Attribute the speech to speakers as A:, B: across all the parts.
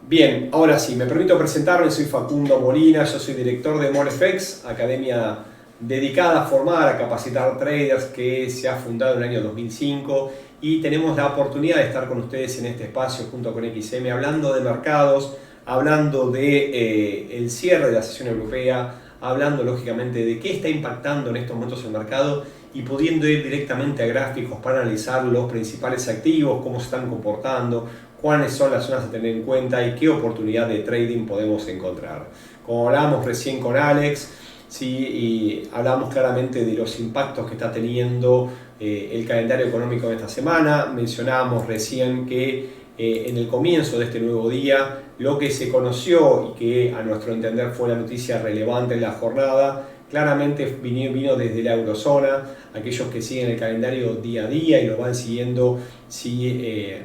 A: Bien, ahora sí, me permito presentarme, soy Facundo Molina, yo soy director de MoreFX, academia dedicada a formar, a capacitar traders que se ha fundado en el año 2005 y tenemos la oportunidad de estar con ustedes en este espacio junto con XM hablando de mercados, hablando de el cierre de la sesión europea, hablando lógicamente de qué está impactando en estos momentos el mercado y pudiendo ir directamente a gráficos para analizar los principales activos, cómo se están comportando, cuáles son las zonas a tener en cuenta y qué oportunidad de trading podemos encontrar. Como hablábamos recién con Alex, ¿sí? Y hablamos claramente de los impactos que está teniendo el calendario económico de esta semana. Mencionábamos recién que en el comienzo de este nuevo día, lo que se conoció y que a nuestro entender fue la noticia relevante en la jornada, claramente vino desde la eurozona. Aquellos que siguen el calendario día a día y lo van siguiendo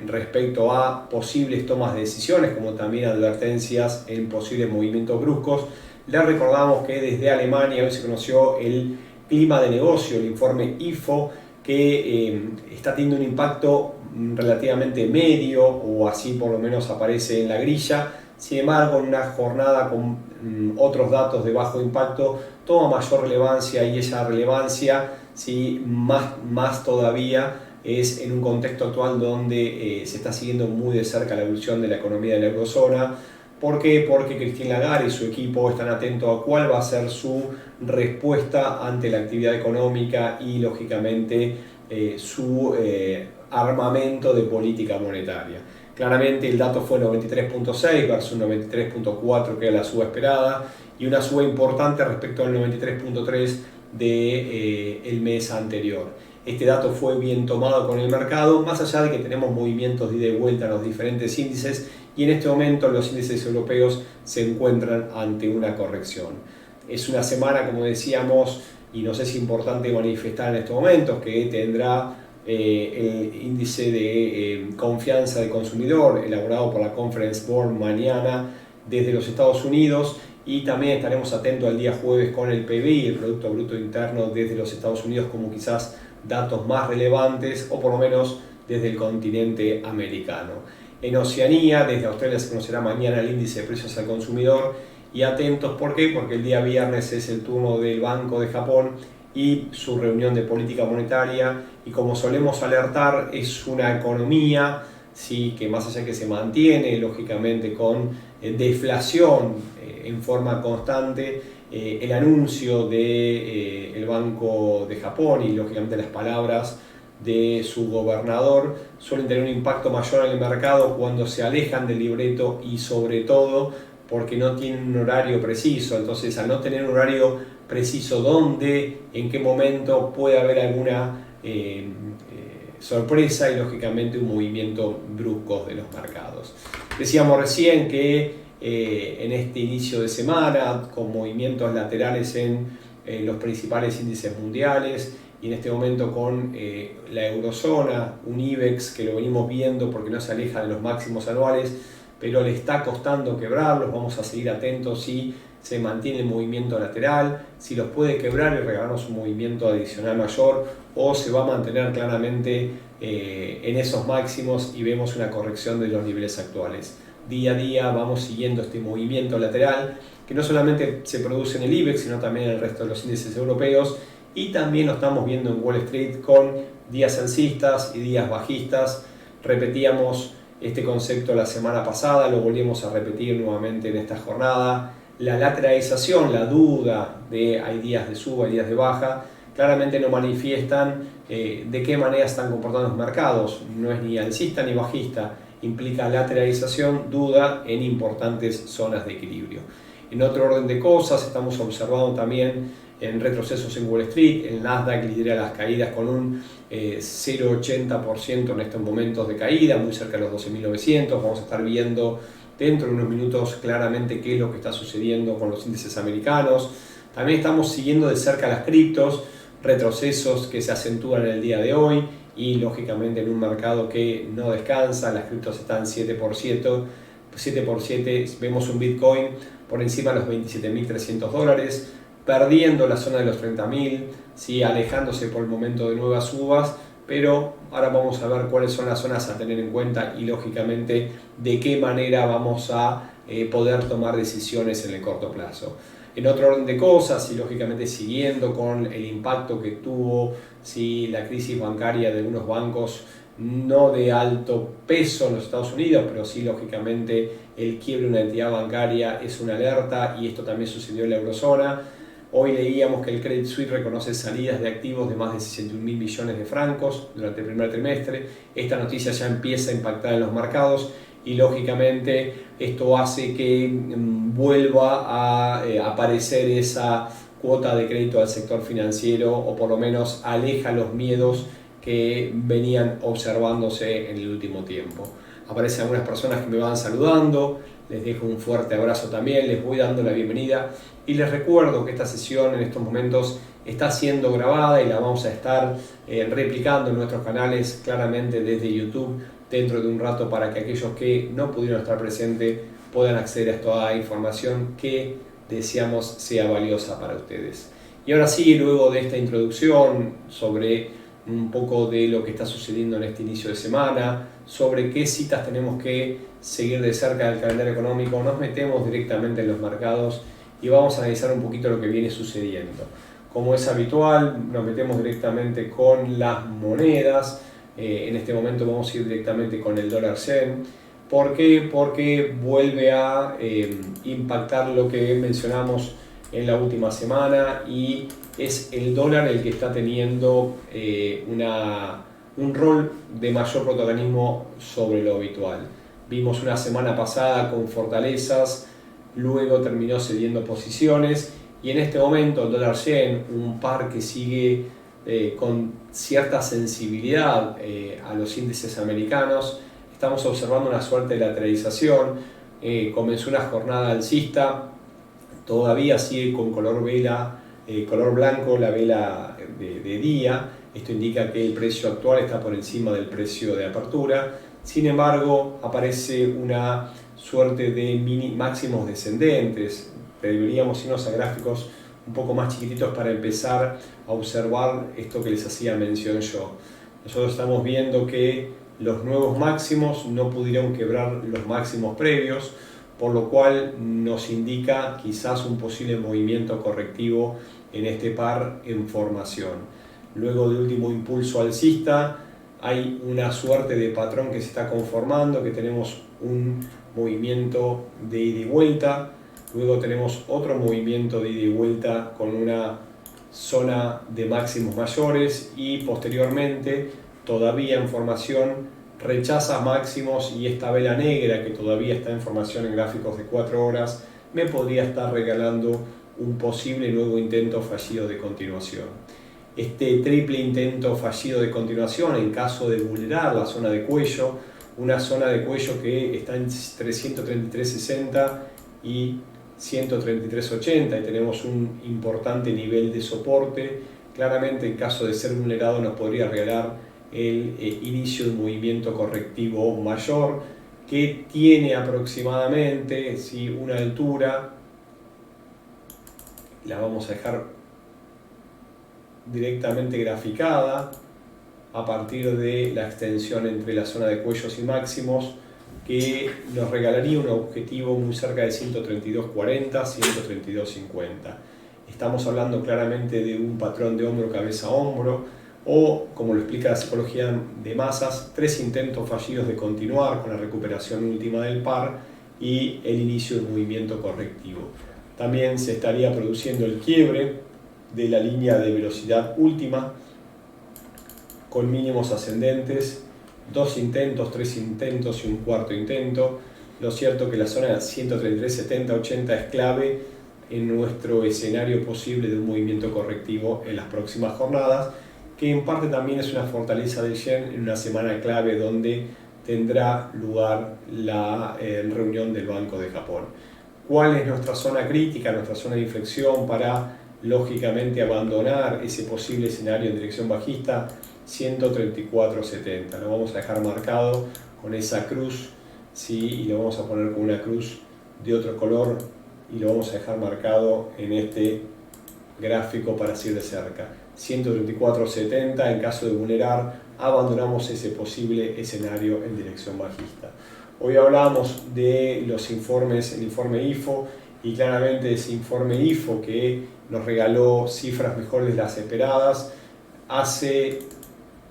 A: respecto a posibles tomas de decisiones, como también advertencias en posibles movimientos bruscos. Les recordamos que desde Alemania hoy se conoció el clima de negocio, el informe IFO, que está teniendo un impacto relativamente medio, o así por lo menos aparece en la grilla. Sin embargo, en una jornada con otros datos de bajo impacto, toma mayor relevancia, y esa relevancia, ¿sí? más todavía es en un contexto actual donde se está siguiendo muy de cerca la evolución de la economía de la eurozona. ¿Por qué? Porque Christine Lagarde y su equipo están atentos a cuál va a ser su respuesta ante la actividad económica y, lógicamente, su armamento de política monetaria. Claramente el dato fue 93.6 versus 93.4, que era la suba esperada, y una suba importante respecto al 93.3 del mes anterior. Este dato fue bien tomado con el mercado, más allá de que tenemos movimientos de ida y vuelta en los diferentes índices, y en este momento los índices europeos se encuentran ante una corrección. Es una semana, como decíamos, y nos es importante manifestar en estos momentos, que tendrá el índice de confianza del consumidor elaborado por la Conference Board mañana desde los Estados Unidos, y también estaremos atentos al día jueves con el PBI, el Producto Bruto Interno desde los Estados Unidos, como quizás datos más relevantes, o por lo menos desde el continente americano. En Oceanía, desde Australia, se conocerá mañana el índice de precios al consumidor, y atentos, ¿por qué? Porque el día viernes es el turno del Banco de Japón y su reunión de política monetaria, y como solemos alertar, es una economía, sí, que más allá que se mantiene lógicamente con deflación en forma constante, el anuncio del Banco de Japón y lógicamente las palabras de su gobernador suelen tener un impacto mayor en el mercado cuando se alejan del libreto, y sobre todo porque no tienen un horario preciso. Entonces, al no tener un horario preciso dónde, en qué momento puede haber alguna sorpresa y lógicamente un movimiento brusco de los mercados. Decíamos recién que en este inicio de semana, con movimientos laterales en los principales índices mundiales, y en este momento con la eurozona, un IBEX que lo venimos viendo porque no se aleja de los máximos anuales, pero le está costando quebrarlos. Vamos a seguir atentos si se mantiene el movimiento lateral, si los puede quebrar y regalarnos un movimiento adicional mayor, o se va a mantener claramente en esos máximos y vemos una corrección de los niveles actuales. Día a día vamos siguiendo este movimiento lateral, que no solamente se produce en el IBEX, sino también en el resto de los índices europeos, y también lo estamos viendo en Wall Street con días alcistas y días bajistas. Repetíamos este concepto la semana pasada, lo volvemos a repetir nuevamente en esta jornada. La lateralización, la duda de hay días de suba, hay días de baja, claramente no manifiestan de qué manera están comportando los mercados. No es ni alcista ni bajista, implica lateralización, duda en importantes zonas de equilibrio. En otro orden de cosas, estamos observando también en retrocesos en Wall Street. El Nasdaq lidera las caídas con un 0,80% en estos momentos de caída, muy cerca de los 12.900. Vamos a estar viendo dentro de unos minutos claramente qué es lo que está sucediendo con los índices americanos. También estamos siguiendo de cerca las criptos, retrocesos que se acentúan en el día de hoy, y lógicamente en un mercado que no descansa. Las criptos están 7%, 7 por 7, vemos un Bitcoin por encima de los $27.300, perdiendo la zona de los 30.000, ¿sí? Alejándose por el momento de nuevas subas, pero ahora vamos a ver cuáles son las zonas a tener en cuenta y lógicamente de qué manera vamos a poder tomar decisiones en el corto plazo. En otro orden de cosas, y lógicamente siguiendo con el impacto que tuvo la crisis bancaria de algunos bancos no de alto peso en los Estados Unidos, pero sí lógicamente el quiebre de una entidad bancaria es una alerta, y esto también sucedió en la eurozona. Hoy leíamos que el Credit Suisse reconoce salidas de activos de más de 61.000 millones de francos durante el primer trimestre. Esta noticia ya empieza a impactar en los mercados y lógicamente esto hace que vuelva a aparecer esa cuota de crédito al sector financiero, o por lo menos aleja los miedos que venían observándose en el último tiempo. Aparecen algunas personas que me van saludando, les dejo un fuerte abrazo también, les voy dando la bienvenida y les recuerdo que esta sesión en estos momentos está siendo grabada y la vamos a estar replicando en nuestros canales claramente desde YouTube dentro de un rato, para que aquellos que no pudieron estar presentes puedan acceder a toda la información que deseamos sea valiosa para ustedes. Y ahora sí, luego de esta introducción sobre un poco de lo que está sucediendo en este inicio de semana, sobre qué citas tenemos que seguir de cerca del calendario económico, nos metemos directamente en los mercados y vamos a analizar un poquito lo que viene sucediendo. Como es habitual, nos metemos directamente con las monedas. En este momento vamos a ir directamente con el dólar yen. ¿Por qué? Porque vuelve a impactar lo que mencionamos en la última semana, y es el dólar el que está teniendo un rol de mayor protagonismo sobre lo habitual. Vimos una semana pasada con fortalezas, luego terminó cediendo posiciones, y en este momento el dólar yen, un par que sigue con cierta sensibilidad a los índices americanos, estamos observando una suerte de lateralización. Comenzó una jornada alcista, todavía sigue con color blanco la vela de día. Esto indica que el precio actual está por encima del precio de apertura. Sin embargo, aparece una suerte de máximos descendentes. Deberíamos irnos a gráficos un poco más chiquititos para empezar a observar esto que les hacía mención yo. Nosotros estamos viendo que los nuevos máximos no pudieron quebrar los máximos previos, por lo cual nos indica quizás un posible movimiento correctivo en este par en formación. Luego del último impulso alcista, hay una suerte de patrón que se está conformando, que tenemos un movimiento de ida y vuelta, luego tenemos otro movimiento de ida y vuelta con una zona de máximos mayores, y posteriormente, todavía en formación, rechaza máximos, y esta vela negra que todavía está en formación en gráficos de 4 horas me podría estar regalando un posible nuevo intento fallido de continuación. Este triple intento fallido de continuación, en caso de vulnerar la zona de cuello, una zona de cuello que está entre 133.60 y 133.80, y tenemos un importante nivel de soporte, claramente en caso de ser vulnerado nos podría regalar el inicio de un movimiento correctivo mayor, que tiene aproximadamente una altura, la vamos a dejar directamente graficada a partir de la extensión entre la zona de cuellos y máximos, que nos regalaría un objetivo muy cerca de 132.40, 132.50. Estamos hablando claramente de un patrón de hombro, cabeza, hombro, o, como lo explica la psicología de masas, 3 intentos fallidos de continuar con la recuperación última del par y el inicio del movimiento correctivo. También se estaría produciendo el quiebre de la línea de velocidad última con mínimos ascendentes, 2 intentos, 3 intentos y un cuarto intento. Lo cierto es que la zona 133.70-80 es clave en nuestro escenario posible de un movimiento correctivo en las próximas jornadas, que en parte también es una fortaleza del yen en una semana clave donde tendrá lugar la reunión del Banco de Japón. ¿Cuál es nuestra zona crítica, nuestra zona de inflexión para, lógicamente, abandonar ese posible escenario en dirección bajista? 134.70. Lo vamos a dejar marcado con esa cruz, ¿sí? Y lo vamos a poner con una cruz de otro color y lo vamos a dejar marcado en este gráfico para seguir de cerca. 134.70, en caso de vulnerar abandonamos ese posible escenario en dirección bajista. Hoy hablamos de los informes, el informe IFO, y claramente ese informe IFO que nos regaló cifras mejores de las esperadas hace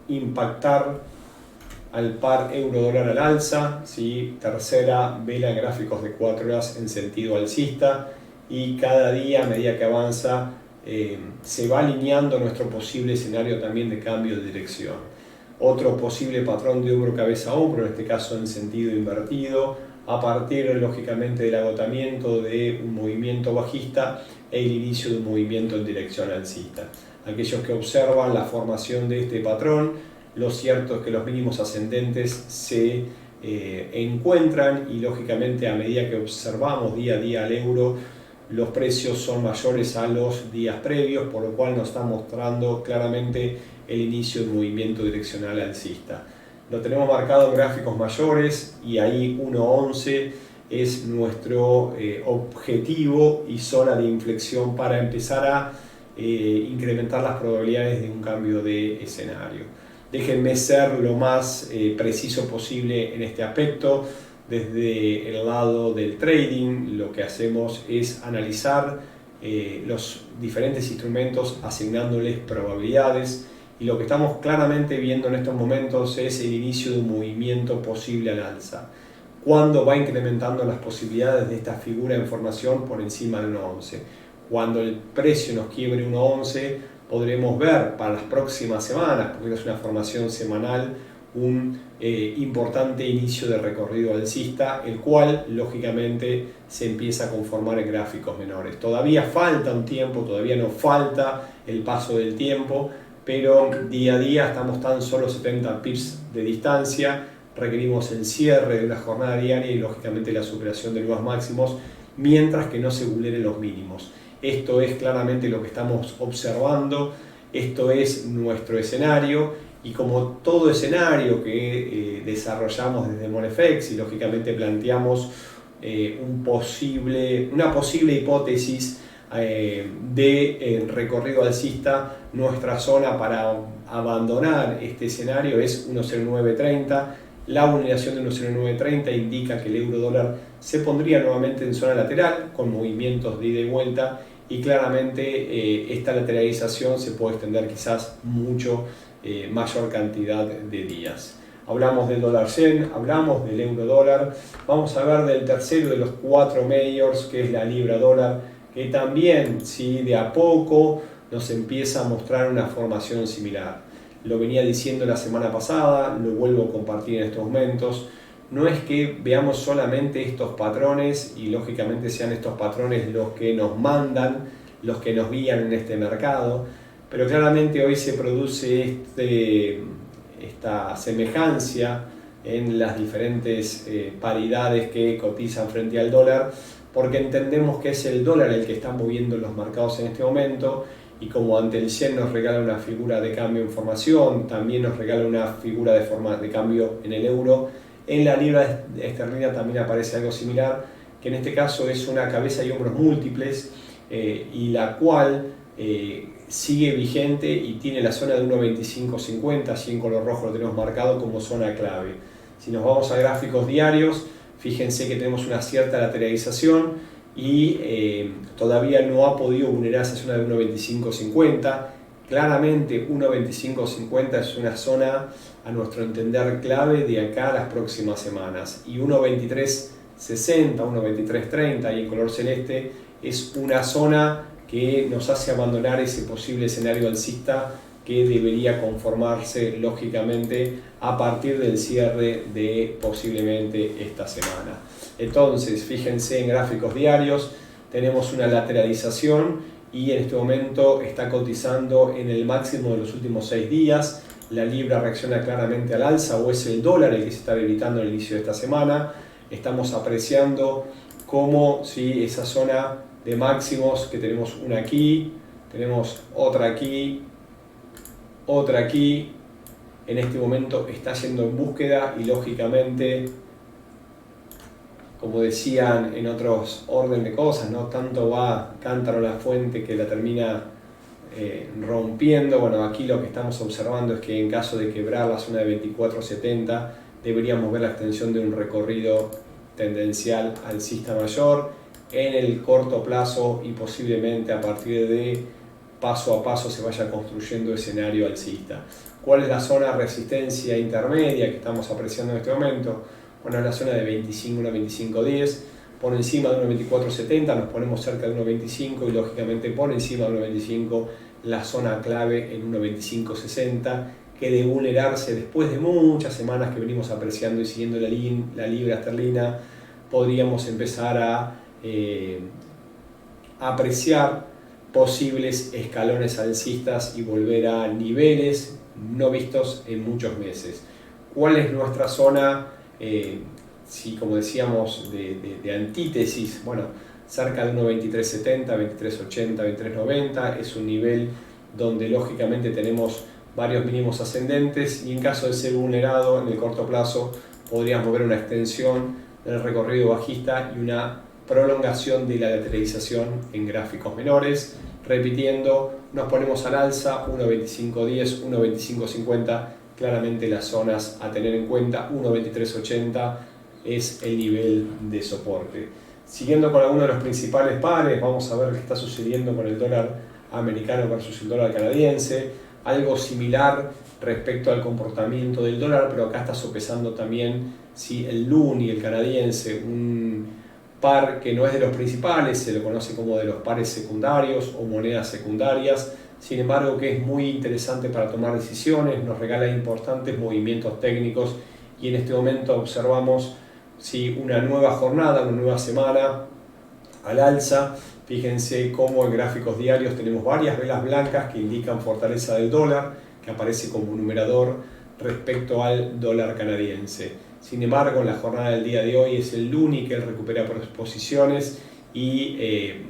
A: impactar al par euro-dólar al alza, ¿sí? Tercera vela en gráficos de 4 horas en sentido alcista, y cada día a medida que avanza se va alineando nuestro posible escenario también de cambio de dirección. Otro posible patrón de hombro cabeza a hombro, en este caso en sentido invertido, a partir lógicamente del agotamiento de un movimiento bajista e el inicio de un movimiento en dirección alcista. Aquellos que observan la formación de este patrón, lo cierto es que los mínimos ascendentes se encuentran, y lógicamente a medida que observamos día a día al euro, los precios son mayores a los días previos, por lo cual nos está mostrando claramente el inicio de un movimiento direccional alcista. Lo tenemos marcado en gráficos mayores, y ahí 1.11 es nuestro objetivo y zona de inflexión para empezar a incrementar las probabilidades de un cambio de escenario. Déjenme ser lo más preciso posible en este aspecto. Desde el lado del trading, lo que hacemos es analizar los diferentes instrumentos asignándoles probabilidades, y lo que estamos claramente viendo en estos momentos es el inicio de un movimiento posible al alza. Cuando va incrementando las posibilidades de esta figura en formación por encima del 1.11. Cuando el precio nos quiebre 1.11, podremos ver para las próximas semanas, porque es una formación semanal, un importante inicio de recorrido alcista, el cual lógicamente se empieza a conformar en gráficos menores. Todavía falta un tiempo, todavía nos falta el paso del tiempo, pero día a día estamos tan solo 70 pips de distancia. Requerimos el cierre de una jornada diaria y lógicamente la superación de nuevos máximos, mientras que no se vulneren los mínimos. Esto es claramente lo que estamos observando, esto es nuestro escenario, y como todo escenario que desarrollamos desde MoneFX, y lógicamente planteamos una posible hipótesis de recorrido alcista, nuestra zona para abandonar este escenario es 1.0930. La vulneración de 1.0930 indica que el euro dólar se pondría nuevamente en zona lateral con movimientos de ida y vuelta, y claramente esta lateralización se puede extender quizás mucho mayor cantidad de días. Hablamos del dólar yen, hablamos del euro dólar, vamos a ver del tercero de los 4 majors, que es la libra dólar, que también de a poco nos empieza a mostrar una formación similar. Lo venía diciendo la semana pasada, lo vuelvo a compartir en estos momentos. No es que veamos solamente estos patrones y lógicamente sean estos patrones los que nos mandan, los que nos guían en este mercado, pero claramente hoy se produce esta semejanza en las diferentes paridades que cotizan frente al dólar, porque entendemos que es el dólar el que está moviendo los mercados en este momento, y como ante el yen nos regala una figura de cambio en formación, también nos regala una figura de cambio en el euro. En la libra esterlina también aparece algo similar, que en este caso es una cabeza y hombros múltiples, y la cual sigue vigente y tiene la zona de 1.2550, así en color rojo lo tenemos marcado como zona clave. Si nos vamos a gráficos diarios, fíjense que tenemos una cierta lateralización y todavía no ha podido vulnerar esa zona de 1.2550. Claramente 1.2550 es una zona, a nuestro entender, clave de acá a las próximas semanas, y 1.2360, 1.2330 y en color celeste es una zona que nos hace abandonar ese posible escenario alcista que debería conformarse lógicamente a partir del cierre de posiblemente esta semana. Entonces, fíjense en gráficos diarios, tenemos una lateralización y en este momento está cotizando en el máximo de los últimos 6 días. La libra reacciona claramente al alza, o es el dólar el que se está debilitando al inicio de esta semana. Estamos apreciando cómo esa zona de máximos, que tenemos una aquí, tenemos otra aquí, otra aquí, en este momento está yendo en búsqueda, y lógicamente, como decían en otros orden de cosas, ¿no? Tanto va cántaro a la fuente que la termina rompiendo. Bueno, aquí lo que estamos observando es que en caso de quebrar la zona de 24.70 deberíamos ver la extensión de un recorrido tendencial alcista mayor en el corto plazo y posiblemente a partir de paso a paso se vaya construyendo escenario alcista. ¿Cuál es la zona de resistencia intermedia que estamos apreciando en este momento? Bueno, es la zona de 25, 1.2510. Por encima de 1.2470 nos ponemos cerca de 1.25 y lógicamente por encima de 1.25 la zona clave en 1.2560, que de vulnerarse después de muchas semanas que venimos apreciando y siguiendo la libra esterlina, podríamos empezar a apreciar posibles escalones alcistas y volver a niveles no vistos en muchos meses. ¿Cuál es nuestra zona? Si como decíamos de antítesis, bueno, cerca de 1.2370, 23.80, 23.90 es un nivel donde lógicamente tenemos varios mínimos ascendentes y en caso de ser vulnerado en el corto plazo podríamos ver una extensión del recorrido bajista y una prolongación de la lateralización en gráficos menores. Repitiendo, nos ponemos al alza 1.2510, 1.2550, claramente las zonas a tener en cuenta. 1.2380 es el nivel de soporte. Siguiendo con algunos de los principales pares, vamos a ver qué está sucediendo con el dólar americano versus el dólar canadiense. Algo similar respecto al comportamiento del dólar, pero acá está sopesando también el lun y el canadiense, un par que no es de los principales, se lo conoce como de los pares secundarios o monedas secundarias, sin embargo que es muy interesante para tomar decisiones, nos regala importantes movimientos técnicos y en este momento observamos una nueva jornada, una nueva semana al alza. Fíjense cómo en gráficos diarios tenemos varias velas blancas que indican fortaleza del dólar, que aparece como numerador respecto al dólar canadiense. Sin embargo, en la jornada del día de hoy es el lunes que él recupera posiciones y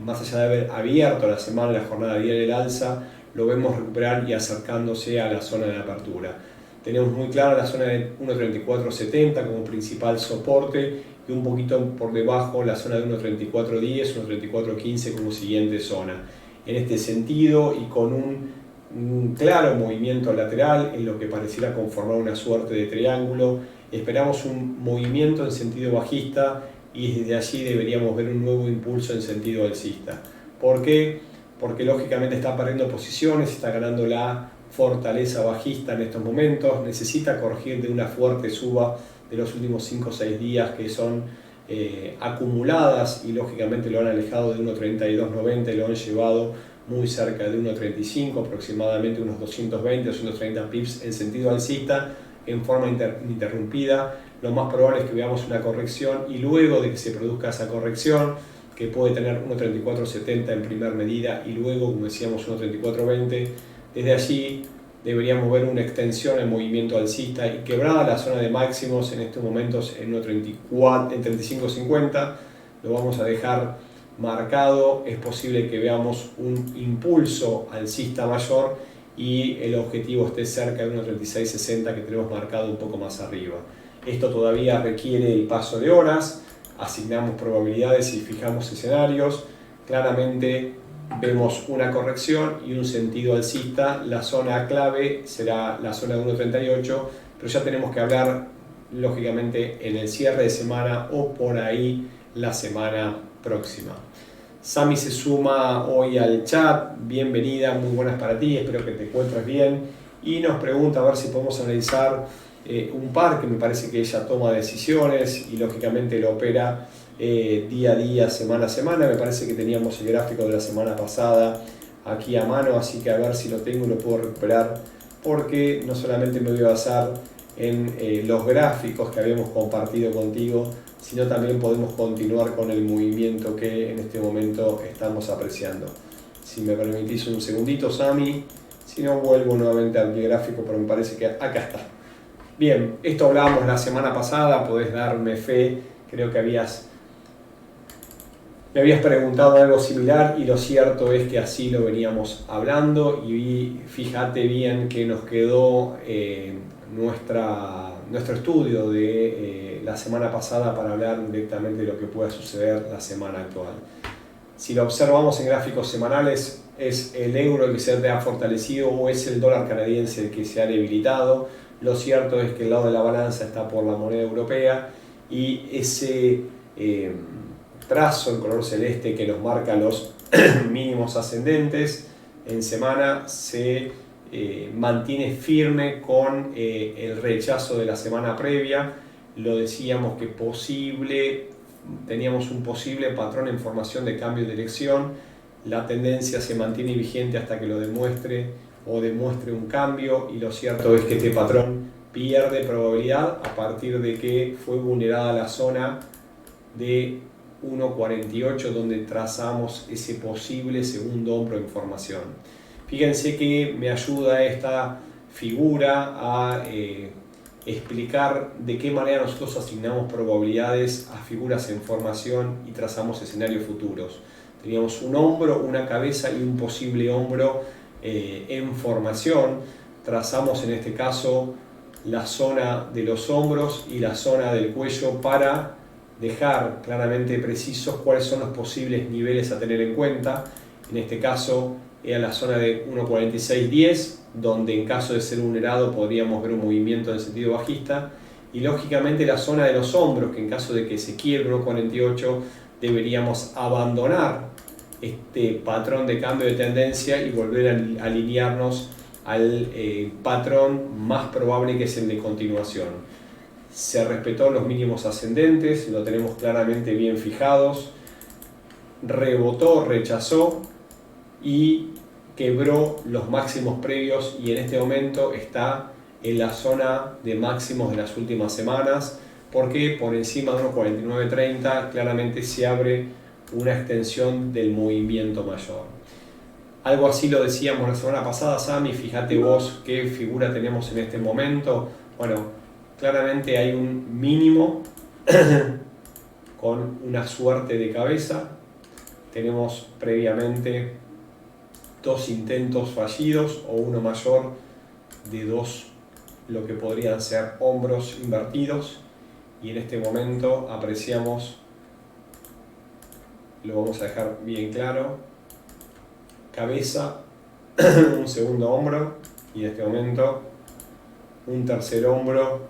A: más allá de haber abierto la semana, la jornada diaria del alza, lo vemos recuperar y acercándose a la zona de apertura. Tenemos muy clara la zona de 1.3470 como principal soporte y un poquito por debajo la zona de 1.3410, 1.3415 como siguiente zona. En este sentido y con un claro movimiento lateral en lo que pareciera conformar una suerte de triángulo, esperamos un movimiento en sentido bajista y desde allí deberíamos ver un nuevo impulso en sentido alcista. ¿Por qué? Porque lógicamente está perdiendo posiciones, está ganando la fortaleza bajista en estos momentos, necesita corregir de una fuerte suba de los últimos 5 o 6 días que son acumuladas y lógicamente lo han alejado de 1.3290 y lo han llevado muy cerca de 1.35, aproximadamente unos 220 o 230 pips en sentido alcista en forma interrumpida. Lo más probable es que veamos una corrección y luego de que se produzca esa corrección, que puede tener 1.3470 en primera medida y luego, como decíamos, 1.3420, desde allí deberíamos ver una extensión en movimiento alcista y quebrada la zona de máximos en estos momentos en 35.50, lo vamos a dejar marcado. Es posible que veamos un impulso alcista mayor y el objetivo esté cerca de 1.3660 que tenemos marcado un poco más arriba. Esto todavía requiere el paso de horas, asignamos probabilidades y fijamos escenarios. Claramente vemos una corrección y un sentido alcista. La zona clave será la zona de 1.38, pero ya tenemos que hablar lógicamente en el cierre de semana o por ahí la semana próxima. Sami se suma hoy al chat, bienvenida, muy buenas para ti, espero que te encuentres bien y nos pregunta a ver si podemos analizar un par que me parece que ella toma decisiones y lógicamente lo opera día a día, semana a semana. Me parece que teníamos el gráfico de la semana pasada aquí a mano, así que a ver si lo tengo y lo puedo recuperar, porque no solamente me voy a basar en los gráficos que habíamos compartido contigo, sino también podemos continuar con el movimiento que en este momento estamos apreciando. Si me permitís un segundito, Sami, si no vuelvo nuevamente al gráfico, pero me parece que acá está. Bien, esto hablábamos la semana pasada, podés darme fe, creo que me habías preguntado algo similar y lo cierto es que así lo veníamos hablando y fíjate bien que nos quedó nuestro estudio de la semana pasada para hablar directamente de lo que pueda suceder la semana actual. Si lo observamos en gráficos semanales, es el euro el que se ha fortalecido o es el dólar canadiense el que se ha debilitado. Lo cierto es que el lado de la balanza está por la moneda europea y ese trazo en color celeste que nos marca los mínimos ascendentes en semana se mantiene firme con el rechazo de la semana previa. Lo decíamos que teníamos un posible patrón en formación de cambio de dirección. La tendencia se mantiene vigente hasta que lo demuestre o demuestre un cambio, y lo cierto es que este patrón pierde probabilidad a partir de que fue vulnerada la zona de 1.48, donde trazamos ese posible segundo hombro en formación. Fíjense que me ayuda esta figura a explicar de qué manera nosotros asignamos probabilidades a figuras en formación y trazamos escenarios futuros. Teníamos un hombro, una cabeza y un posible hombro en formación. Trazamos en este caso la zona de los hombros y la zona del cuello para dejar claramente precisos cuáles son los posibles niveles a tener en cuenta. En este caso era la zona de 1.4610, donde en caso de ser vulnerado podríamos ver un movimiento en sentido bajista, y lógicamente la zona de los hombros, que en caso de que se quiebre 1.48 deberíamos abandonar este patrón de cambio de tendencia y volver a alinearnos al patrón más probable, que es el de continuación. Se respetó los mínimos ascendentes, lo tenemos claramente bien fijados, rebotó, rechazó y quebró los máximos previos, y en este momento está en la zona de máximos de las últimas semanas, porque por encima de 1.4930 claramente se abre una extensión del movimiento mayor. Algo así lo decíamos la semana pasada, Sami. Fíjate vos qué figura tenemos en este momento. Bueno, claramente hay un mínimo con una suerte de cabeza. Tenemos previamente dos intentos fallidos o uno mayor de dos, lo que podrían ser hombros invertidos, y en este momento apreciamos, lo vamos a dejar bien claro, cabeza, un segundo hombro, y en este momento un tercer hombro,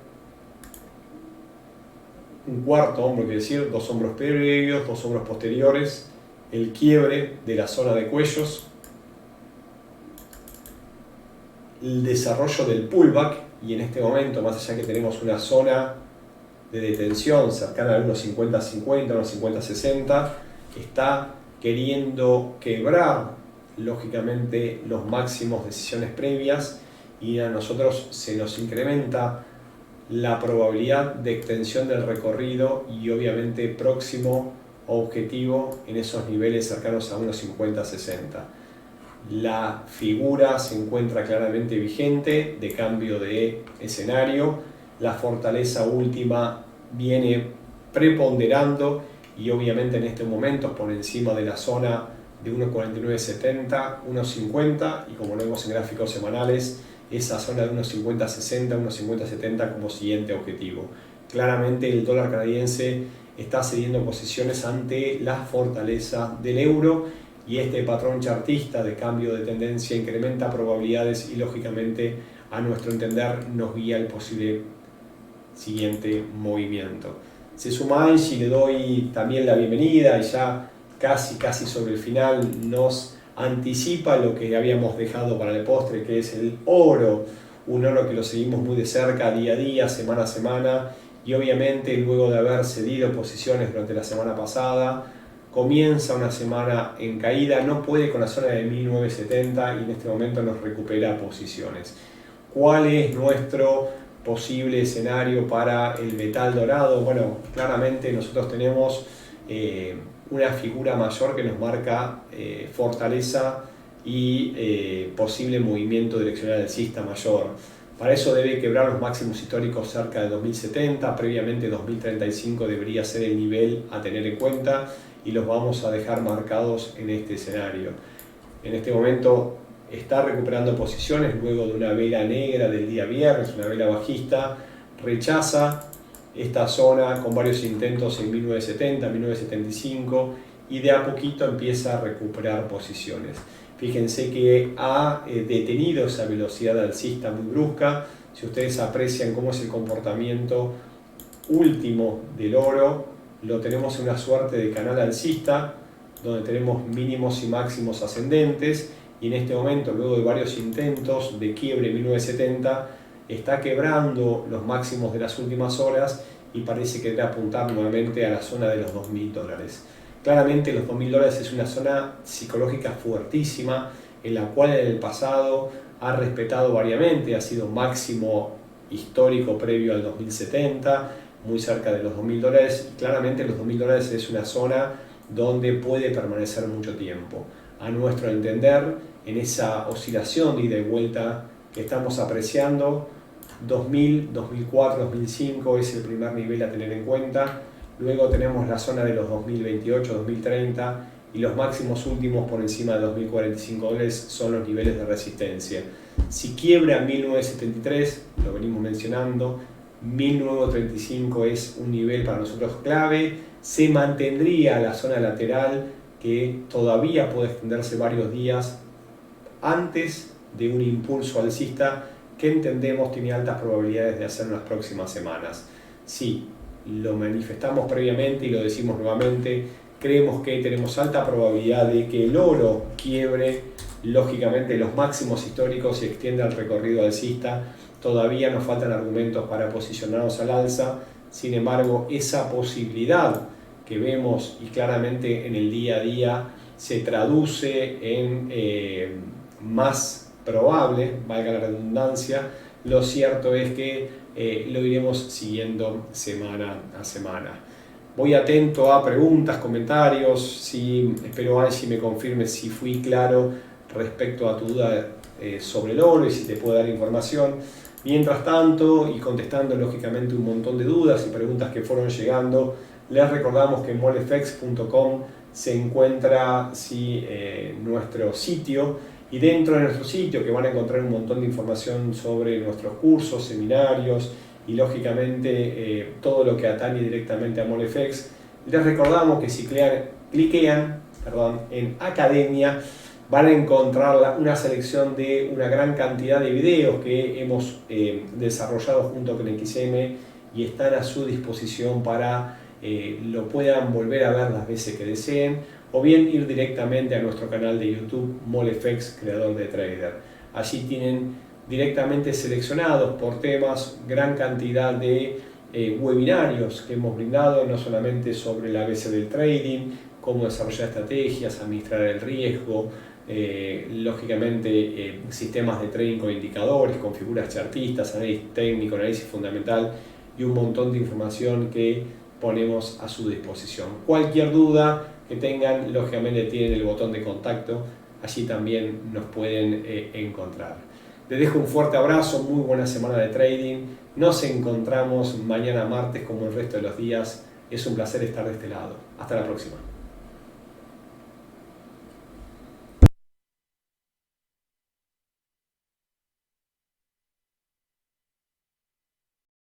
A: un cuarto hombro, quiere decir dos hombros previos, dos hombros posteriores, el quiebre de la zona de cuellos, el desarrollo del pullback, y en este momento, más allá que tenemos una zona de detención cercana a unos 50-50, unos 50-60, está queriendo quebrar lógicamente los máximos de sesiones previas, y a nosotros se nos incrementa la probabilidad de extensión del recorrido y obviamente próximo objetivo en esos niveles cercanos a unos 50-60. La figura se encuentra claramente vigente de cambio de escenario. La fortaleza última viene preponderando y obviamente en este momento por encima de la zona de 1.4970, 1.50, y como lo vemos en gráficos semanales, esa zona de 1.5060, 1.5070 como siguiente objetivo. Claramente el dólar canadiense está cediendo posiciones ante la fortaleza del euro, y este patrón chartista de cambio de tendencia incrementa probabilidades y lógicamente a nuestro entender nos guía el posible siguiente movimiento. Se suma Angie, le doy también la bienvenida, y ya casi sobre el final nos anticipa lo que habíamos dejado para el postre, que es el oro, un oro que lo seguimos muy de cerca, día a día, semana a semana, y obviamente luego de haber cedido posiciones durante la semana pasada, comienza una semana en caída, no puede con la zona de 1970 y en este momento nos recupera posiciones. ¿Cuál es nuestro posible escenario para el metal dorado? Bueno, claramente nosotros tenemos una figura mayor que nos marca fortaleza y posible movimiento direccional alcista mayor. Para eso debe quebrar los máximos históricos cerca de 2070, previamente 2035 debería ser el nivel a tener en cuenta, y los vamos a dejar marcados en este escenario. En este momento está recuperando posiciones luego de una vela negra del día viernes, una vela bajista, rechaza esta zona con varios intentos en 1970, 1975, y de a poquito empieza a recuperar posiciones. Fíjense que ha detenido esa velocidad alcista muy brusca. Si ustedes aprecian cómo es el comportamiento último del oro, lo tenemos en una suerte de canal alcista, donde tenemos mínimos y máximos ascendentes, y en este momento, luego de varios intentos de quiebre en 1970, está quebrando los máximos de las últimas horas y parece que debe apuntar nuevamente a la zona de los $2.000. Claramente los $2.000 es una zona psicológica fuertísima, en la cual en el pasado ha respetado variamente, ha sido máximo histórico previo al 2070, muy cerca de los $2.000, y claramente los $2.000 es una zona donde puede permanecer mucho tiempo. A nuestro entender, en esa oscilación de ida y vuelta que estamos apreciando, 2000, 2004, 2005 es el primer nivel a tener en cuenta. Luego tenemos la zona de los 2028, 2030 y los máximos últimos por encima de $2.045 son los niveles de resistencia. Si quiebra 1973, lo venimos mencionando, 1935 es un nivel para nosotros clave. Se mantendría la zona lateral que todavía puede extenderse varios días antes de un impulso alcista que entendemos tiene altas probabilidades de hacer en las próximas semanas. Sí, lo manifestamos previamente y lo decimos nuevamente, creemos que tenemos alta probabilidad de que el oro quiebre lógicamente los máximos históricos y extienda el recorrido alcista. Todavía nos faltan argumentos para posicionarnos al alza, sin embargo esa posibilidad que vemos y claramente en el día a día se traduce en más probable, valga la redundancia. Lo cierto es que lo iremos siguiendo semana a semana. Voy atento a preguntas, comentarios, espero Angie me confirme si fui claro respecto a tu duda sobre el oro y si te puedo dar información. Mientras tanto, y contestando lógicamente un montón de dudas y preguntas que fueron llegando, les recordamos que en molefx.com se encuentra nuestro sitio, y dentro de nuestro sitio que van a encontrar un montón de información sobre nuestros cursos, seminarios y lógicamente todo lo que atañe directamente a Molefx. Les recordamos que si cliquean en Academia van a encontrar una selección de una gran cantidad de videos que hemos desarrollado junto con XM y están a su disposición para lo puedan volver a ver las veces que deseen, o bien ir directamente a nuestro canal de YouTube Molefx Creador de Trader. Allí tienen directamente seleccionados por temas gran cantidad de webinarios que hemos brindado, no solamente sobre el ABC del trading, cómo desarrollar estrategias, administrar el riesgo, lógicamente sistemas de trading con indicadores, con figuras chartistas, análisis técnico, análisis fundamental y un montón de información que ponemos a su disposición. Cualquier duda que tengan, lógicamente tienen el botón de contacto, allí también nos pueden encontrar. Les dejo un fuerte abrazo, muy buena semana de trading, nos encontramos mañana martes como el resto de los días, es un placer estar de este lado. Hasta la próxima.